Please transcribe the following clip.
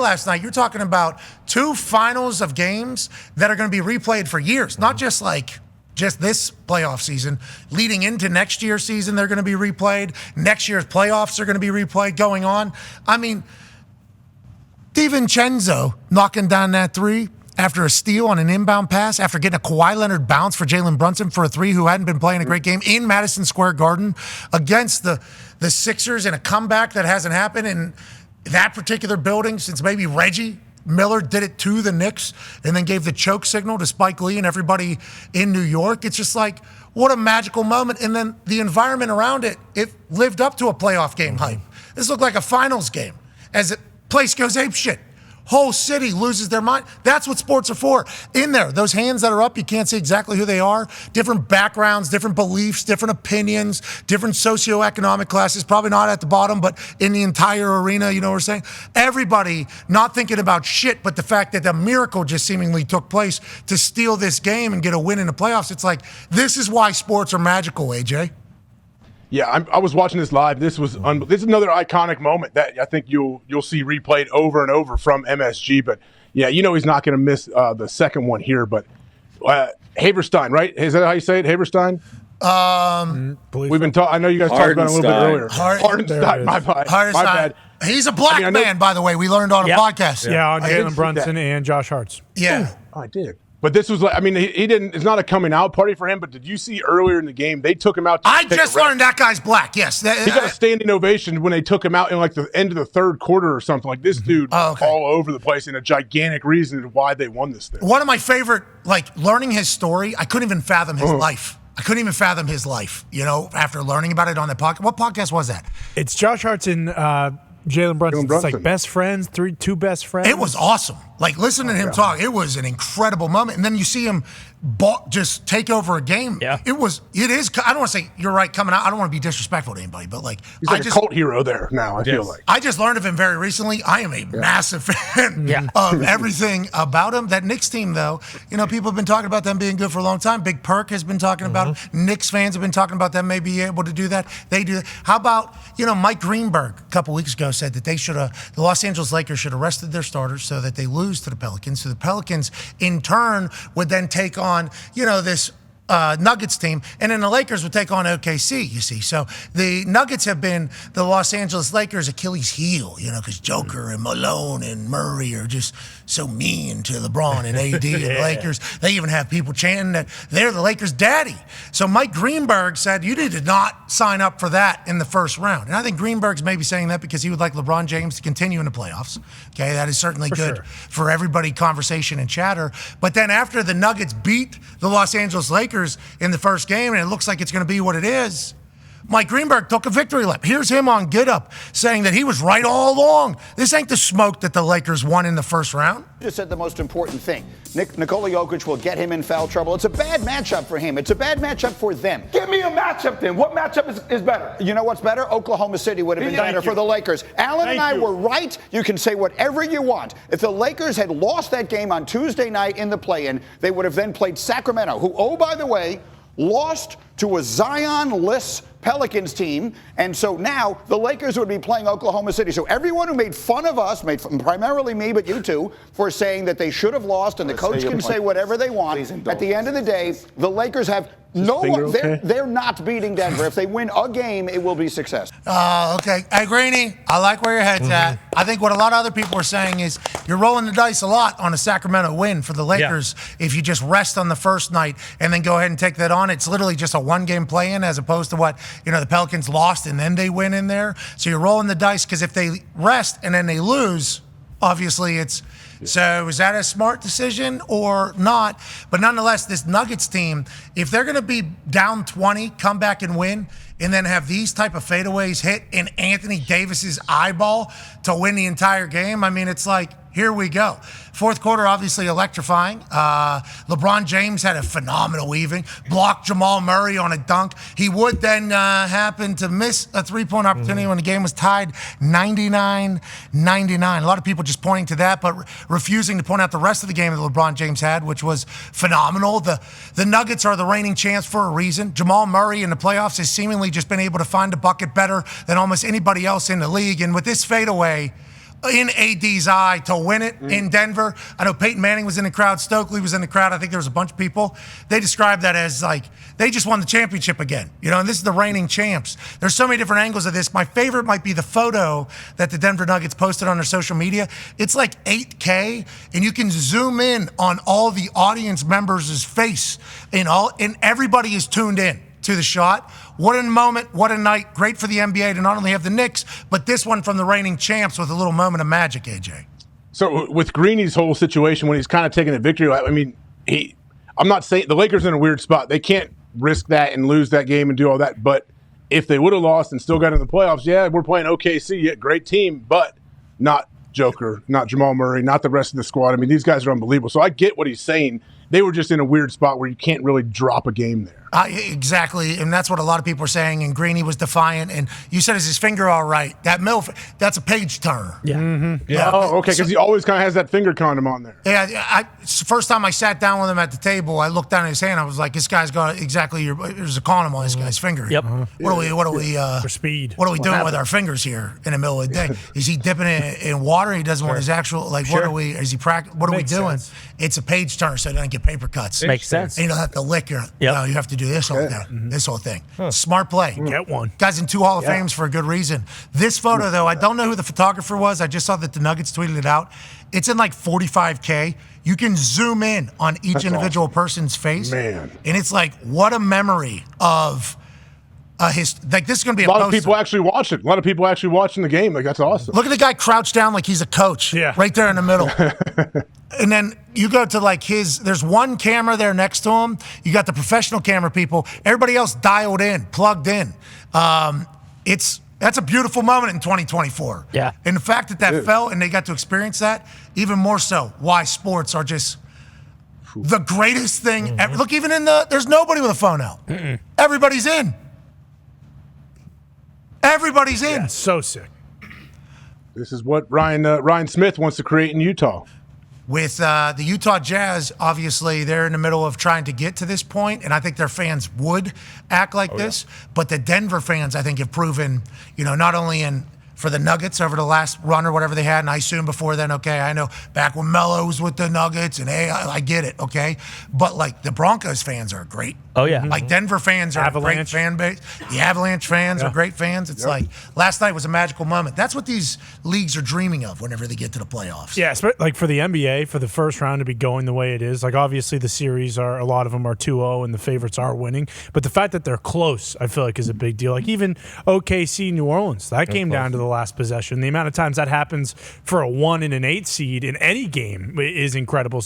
last night, you're talking about 2 finals of games that are going to be replayed for years, not just this playoff season. Leading into next year's season, they're going to be replayed. Next year's playoffs are going to be replayed going on. I mean, DiVincenzo knocking down that 3 after a steal on an inbound pass, after getting a Kawhi Leonard bounce for Jalen Brunson for a 3 who hadn't been playing a great game in Madison Square Garden against the Sixers in a comeback that hasn't happened in that particular building since maybe Reggie Miller did it to the Knicks and then gave the choke signal to Spike Lee and everybody in New York. It's just like, what a magical moment. And then the environment around it, it lived up to a playoff game hype. This looked like a finals game as the place goes apeshit. Whole city loses their mind. That's what sports are for. In there, those hands that are up, you can't see exactly who they are. Different backgrounds, different beliefs, different opinions, different socioeconomic classes, probably not at the bottom, but in the entire arena, you know what we're saying? Everybody not thinking about shit, but the fact that a miracle just seemingly took place to steal this game and get a win in the playoffs. It's like, this is why sports are magical, AJ. Yeah, I was watching this live. This is another iconic moment that I think you'll see replayed over and over from MSG. But yeah, he's not going to miss the second one here. But Haverstein, right? Is that how you say it, Haverstein? We've been talking. I know you guys talked about it a little bit earlier. Hartenstein, my bad. He's a black man, by the way. We learned on a podcast. Yeah, on Jalen Brunson and Josh Hart's. Yeah. Oh, I did. But this was he didn't. It's not a coming out party for him. But did you see earlier in the game they took him out? I just learned that guy's black. Yes, he got a standing ovation when they took him out in the end of the third quarter or something. Like this dude all over the place, and a gigantic reason why they won this thing. One of my favorite, learning his story. I couldn't even fathom his life. I couldn't even fathom his life. After learning about it on the podcast. What podcast was that? It's Josh Hart's and Jalen Brunson. It's like best friends, two best friends. It was awesome. Listening to him talk, it was an incredible moment. And then you see him just take over a game. Yeah. It is, I don't want to say you're right coming out. I don't want to be disrespectful to anybody, but he's like a cult hero there now, I feel like. I just learned of him very recently. I am a massive fan of everything about him. That Knicks team, though, people have been talking about them being good for a long time. Big Perk has been talking about them. Knicks fans have been talking about them may be able to do that. They do that. How about, Mike Greenberg a couple weeks ago said that the Los Angeles Lakers should have rested their starters so that they lose to the Pelicans. So the Pelicans, in turn, would then take on, this Nuggets team, and then the Lakers would take on OKC, you see. So the Nuggets have been the Los Angeles Lakers' Achilles heel, because Joker and Malone and Murray are just so mean to LeBron and AD and the Lakers. They even have people chanting that they're the Lakers' daddy. So Mike Greenberg said, you need to not sign up for that in the first round. And I think Greenberg's maybe saying that because he would like LeBron James to continue in the playoffs. Okay, that is certainly good for everybody, conversation and chatter. But then after the Nuggets beat the Los Angeles Lakers in the first game, and it looks like it's going to be what it is, Mike Greenberg took a victory lap. Here's him on Get Up saying that he was right all along. This ain't the smoke that the Lakers won in the first round. You just said the most important thing. Nikola Jokic will get him in foul trouble. It's a bad matchup for him. It's a bad matchup for them. Give me a matchup then. What matchup is better? You know what's better? Oklahoma City would have been better for the Lakers. Alan and I were right. You can say whatever you want. If the Lakers had lost that game on Tuesday night in the play-in, they would have then played Sacramento, who, oh, by the way, lost to a Zion-less Pelicans team, and so now the Lakers would be playing Oklahoma City. So everyone who made fun of us, primarily me, but you too, for saying that they should have lost, and the coach can say whatever they want. At the end of the day, the Lakers have they're not beating Denver. If they win a game, it will be success. Okay. Hey, Greeny, I like where your head's at. I think what a lot of other people are saying is you're rolling the dice a lot on a Sacramento win for the Lakers if you just rest on the first night and then go ahead and take that on. It's literally just a one-game play-in as opposed to what, the Pelicans lost and then they win in there. So you're rolling the dice because if they rest and then they lose, obviously it's... So is that a smart decision or not? But nonetheless, this Nuggets team, if they're going to be down 20, come back and win, and then have these type of fadeaways hit in Anthony Davis's eyeball to win the entire game, I mean, it's like, here we go. Fourth quarter, obviously electrifying. LeBron James had a phenomenal evening. Blocked Jamal Murray on a dunk. He would then happen to miss a three-point opportunity when the game was tied 99-99. A lot of people just pointing to that, but refusing to point out the rest of the game that LeBron James had, which was phenomenal. The Nuggets are the reigning champs for a reason. Jamal Murray in the playoffs has seemingly just been able to find a bucket better than almost anybody else in the league. And with this fadeaway, in AD's eye to win it in Denver. I know Peyton Manning was in the crowd. Stokely was in the crowd. I think there was a bunch of people. They described that as like they just won the championship again. And this is the reigning champs. There's so many different angles of this. My favorite might be the photo that the Denver Nuggets posted on their social media. It's like 8K, and you can zoom in on all the audience members' face, and everybody is tuned in to the shot. What a moment, what a night. Great for the NBA to not only have the Knicks, but this one from the reigning champs with a little moment of magic, AJ. So with Greeny's whole situation, when he's kind of taking a victory, I mean, I'm not saying the Lakers are in a weird spot. They can't risk that and lose that game and do all that. But if they would have lost and still got in the playoffs, yeah, we're playing OKC, yeah, great team, but not Joker, not Jamal Murray, not the rest of the squad. I mean, these guys are unbelievable. So I get what he's saying. They were just in a weird spot where you can't really drop a game there. Exactly, and that's what a lot of people are saying, and Greeny was defiant, and you said, is his finger all right? That's a page turner. Yeah. Mm-hmm. Yeah. Oh, okay, because he always kind of has that finger condom on there. Yeah, first time I sat down with him at the table, I looked down at his hand, I was like, this guy's got exactly there's a condom on this guy's finger. Yep. What are we for speed. What are we doing with our fingers here in the middle of the day? Is he dipping it in water? He doesn't want his actual, what are we doing? Sense. It's a page turner so they don't get paper cuts. Makes sense. And you don't have to lick your, you have to do this whole thing. This whole thing. Smart play. Get one. Guys in 2 Hall of Fames for a good reason. This photo, though, I don't know who the photographer was. I just saw that the Nuggets tweeted it out. It's in like 45K. You can zoom in on each individual person's face. Man. And it's like, what a memory of this is going to be a lot poster. of people actually watch it. A lot of people actually watching the game. Like, that's awesome. Look at the guy crouched down like he's a coach. Yeah. Right there in the middle. And then you go to like there's one camera there next to him. You got the professional camera people. Everybody else dialed in, plugged in. That's a beautiful moment in 2024. Yeah. And the fact that fell and they got to experience that, even more so, why sports are just the greatest thing ever. Look, even there's nobody with a phone out. Everybody's in. Everybody's in. Yeah, so sick. This is what Ryan Smith wants to create in Utah. With the Utah Jazz, obviously, they're in the middle of trying to get to this point, and I think their fans would act like this. Yeah. But the Denver fans, I think, have proven, not only for the Nuggets over the last run or whatever they had, and I assume before then, okay, I know back when Melo was with the Nuggets, and hey, I get it, okay? But, like, the Broncos fans are great. Oh, yeah. Like, Denver fans are a great fan base. The Avalanche fans are great fans. It's like, last night was a magical moment. That's what these leagues are dreaming of whenever they get to the playoffs. Yeah, like for the NBA, for the first round to be going the way it is, like obviously the series a lot of them are 2-0 and the favorites are winning. But the fact that they're close, I feel like is a big deal. Like even OKC New Orleans, that came down to the last possession. The amount of times that happens for a 1 and an 8 seed in any game is incredible.